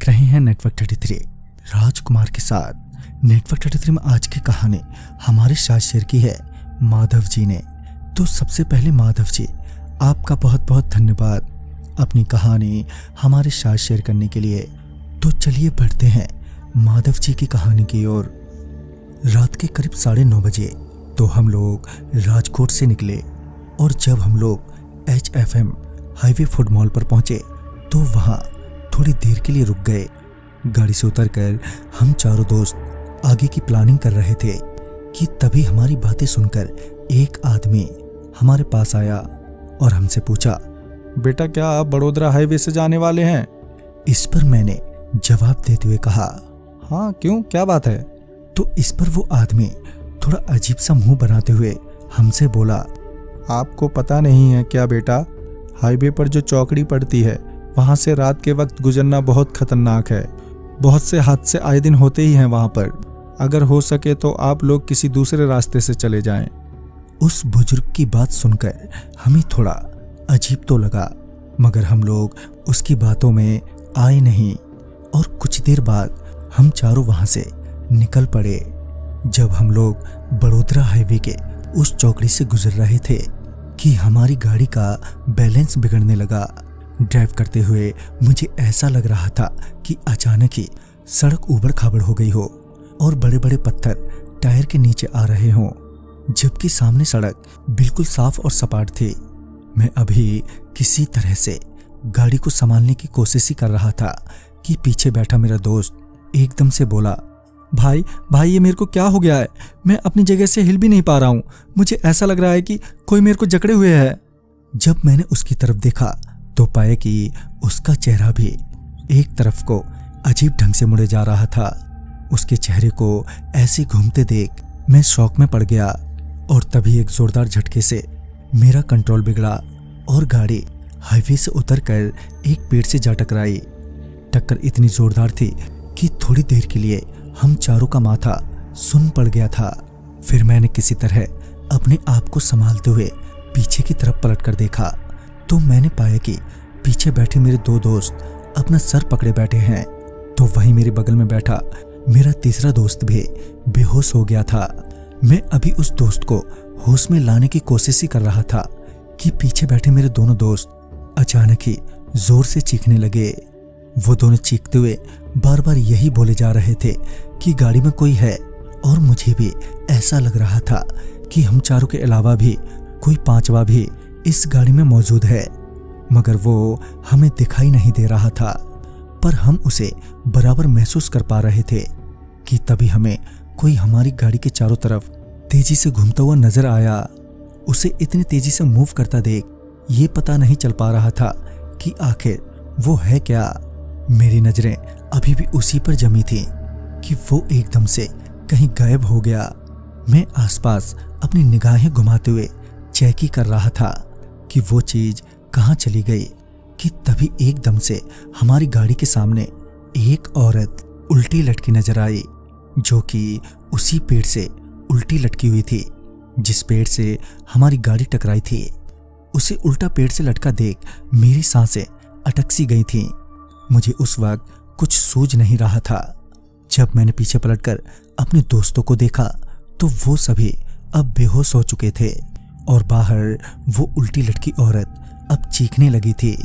देख रहे हैं नेटवर्क 33 राजकुमार के साथ। नेटवर्क 33 में आज की कहानी हमारे साथ शेयर की है माधव जी ने। तो सबसे पहले माधव जी, आपका बहुत बहुत धन्यवाद अपनी कहानी हमारे साथ शेयर करने के लिए। तो चलिए बढ़ते हैं माधव जी की कहानी की ओर। रात के करीब 9:30 बजे तो हम लोग राजकोट से निकले और जब हम लोग HFM हाईवे फूड मॉल पर पहुंचे तो वहां थोड़ी देर के लिए रुक गए। गाड़ी से उतरकर हम चारों दोस्त आगे की प्लानिंग कर रहे थे कि तभी हमारी बातें सुनकर एक आदमी हमारे पास आया और हमसे पूछा, बेटा क्या आप बड़ोदरा हाईवे से जाने वाले हैं? इस पर मैंने जवाब देते हुए कहा, हाँ क्यों, क्या बात है? तो इस पर वो आदमी थोड़ा अजीब सा मुंह बनाते हुए हमसे बोला, आपको पता नहीं है क्या बेटा, हाईवे पर जो चौकड़ी पड़ती है वहां से रात के वक्त गुजरना बहुत खतरनाक है। बहुत से हादसे आए दिन होते ही हैं वहां पर। अगर हो सके तो आप लोग किसी दूसरे रास्ते से चले जाएं। उस बुजुर्ग की बात सुनकर हमें थोड़ा अजीब तो लगा, मगर हम लोग उसकी बातों में आए नहीं और कुछ देर बाद हम चारों वहां से निकल पड़े। जब हम लोग बड़ोदरा हाईवे के उस चौकड़ी से गुजर रहे थे कि हमारी गाड़ी का बैलेंस बिगड़ने लगा। ड्राइव करते हुए मुझे ऐसा लग रहा था कि अचानक ही सड़क ऊबड़ खाबड़ हो गई हो और बड़े बड़े पत्थर टायर के नीचे आ रहे हों, जबकि सामने सड़क बिल्कुल साफ और सपाट थी। मैं अभी किसी तरह से गाड़ी को संभालने की कोशिश ही कर रहा था कि पीछे बैठा मेरा दोस्त एकदम से बोला, भाई ये मेरे को क्या हो गया है? मैं अपनी जगह से हिल भी नहीं पा रहा हूँ। मुझे ऐसा लग रहा है कि कोई मेरे को जकड़े हुए है। जब मैंने उसकी तरफ देखा तो पाया कि उसका चेहरा भी एक तरफ को अजीब ढंग से मुड़े जा रहा था। उसके चेहरे को ऐसे घूमते देख मैं शॉक में पड़ गया और तभी एक जोरदार झटके से मेरा कंट्रोल बिगड़ा और गाड़ी हाईवे से उतरकर एक पेड़ से जा टकराई। टक्कर इतनी जोरदार थी कि थोड़ी देर के लिए हम चारों का माथा सुन्न पड़ गया था। फिर मैंने किसी तरह अपने आप को संभालते हुए पीछे की तरफ पलटकर देखा तो मैंने पाया कि पीछे बैठे मेरे दो दोस्त अपना सर पकड़े बैठे हैं। तो वहीं मेरे बगल में बैठा मेरा तीसरा दोस्त भी बेहोश हो गया था। मैं अभी उस दोस्त को होश में लाने की कोशिश ही कर रहा था कि पीछे बैठे मेरे दोनों दोस्त अचानक ही जोर से चीखने लगे। वो दोनों चीखते हुए बार बार यही बोले जा रहे थे कि गाड़ी में कोई है और मुझे भी ऐसा लग रहा था कि हम चारों के अलावा भी कोई पांचवा भी इस गाड़ी में मौजूद है, मगर वो हमें दिखाई नहीं दे रहा था। पर हम उसे बराबर महसूस कर पा रहे थे कि तभी हमें कोई हमारी गाड़ी के चारों तरफ तेजी से घूमता हुआ नजर आया। उसे इतनी तेजी से मूव करता देख ये पता नहीं चल पा रहा था कि आखिर वो है क्या। मेरी नजरें अभी भी उसी पर जमी थी कि वो एकदम से कहीं गायब हो गया। मैं आसपास अपनी निगाहें घुमाते हुए चेक ही कर रहा था कि वो चीज कहां चली गई कि तभी एकदम से हमारी गाड़ी के सामने एक औरत उल्टी लटकी नजर आई, जो कि उसी पेड़ से उल्टी लटकी हुई थी जिस पेड़ से हमारी गाड़ी टकराई थी। उसे उल्टा पेड़ से लटका देख मेरी सांसें अटक सी गई थीं। मुझे उस वक्त कुछ सूझ नहीं रहा था। जब मैंने पीछे पलटकर अपने दोस्तों को देखा तो वो सभी अब बेहोश हो चुके थे और बाहर वो उल्टी लटकी औरत अब चीखने लगी थी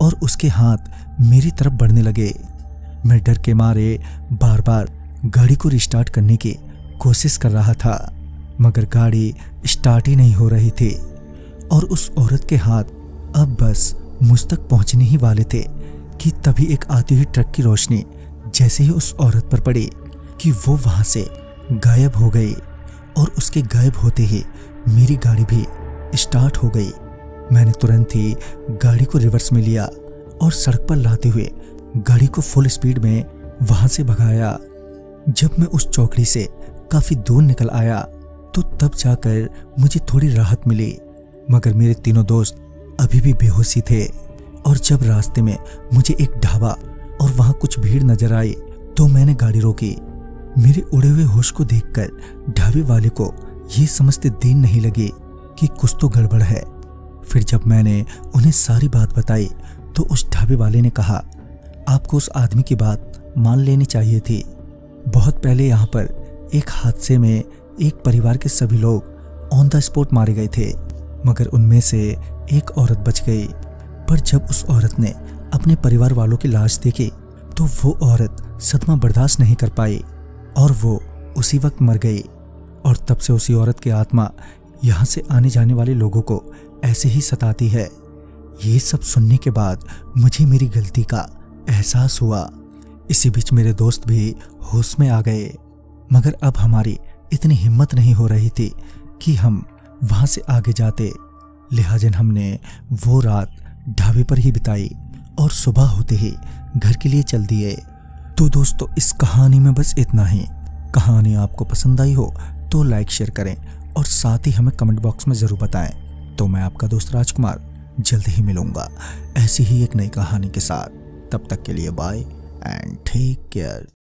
और उसके हाथ मेरी तरफ बढ़ने लगे। मैं डर के मारे बार बार गाड़ी को रिस्टार्ट करने की कोशिश कर रहा था, मगर गाड़ी स्टार्ट ही नहीं हो रही थी और उस औरत के हाथ अब बस मुझ तक पहुंचने ही वाले थे कि तभी एक आती हुई ट्रक की रोशनी जैसे ही उस औरत पर पड़ी कि वो वहां से गायब हो गई और उसके गायब होते ही मेरी गाड़ी भी स्टार्ट हो गई। मैंने तुरंत ही गाड़ी को रिवर्स में लिया और सड़क पर लाते हुए गाड़ी को फुल स्पीड में वहां से भगाया। जब मैं उस चौकड़ी से काफी दूर निकल आया तो तब जाकर मुझे थोड़ी राहत मिली, मगर मेरे तीनों दोस्त अभी भी बेहोशी थे। और जब रास्ते में मुझे एक ढाबा और वहां कुछ भीड़ नजर आई तो मैंने गाड़ी रोकी। मेरे उड़े हुए होश को देखकर ढाबे वाले को ये समझते देर नहीं लगी कि कुछ तो गड़बड़ है। फिर जब मैंने उन्हें सारी बात बताई तो उस ढाबे वाले ने कहा, आपको उस आदमी की बात मान लेनी चाहिए थी। बहुत पहले यहाँ पर एक हादसे में एक परिवार के सभी लोग ऑन द स्पॉट मारे गए थे, मगर उनमें से एक औरत बच गई। पर जब उस औरत ने अपने परिवार वालों की लाश देखी तो वो औरत सदमा बर्दाश्त नहीं कर पाई और वो उसी वक्त मर गई। और तब से उसी औरत की आत्मा यहाँ से आने जाने वाले लोगों को ऐसे ही सताती है। ये सब सुनने के बाद मुझे मेरी गलती का एहसास हुआ। इसी बीच मेरे दोस्त भी होश में आ गए, मगर अब हमारी इतनी हिम्मत नहीं हो रही थी कि हम वहां से आगे जाते। लिहाजा हमने वो रात ढाबे पर ही बिताई और सुबह होते ही घर के लिए चल दिए। तो दोस्तों, इस कहानी में बस इतना ही। कहानी आपको पसंद आई हो तो लाइक शेयर करें और साथ ही हमें कमेंट बॉक्स में ज़रूर बताएं। तो मैं आपका दोस्त राजकुमार जल्द ही मिलूंगा ऐसी ही एक नई कहानी के साथ। तब तक के लिए बाय एंड टेक केयर।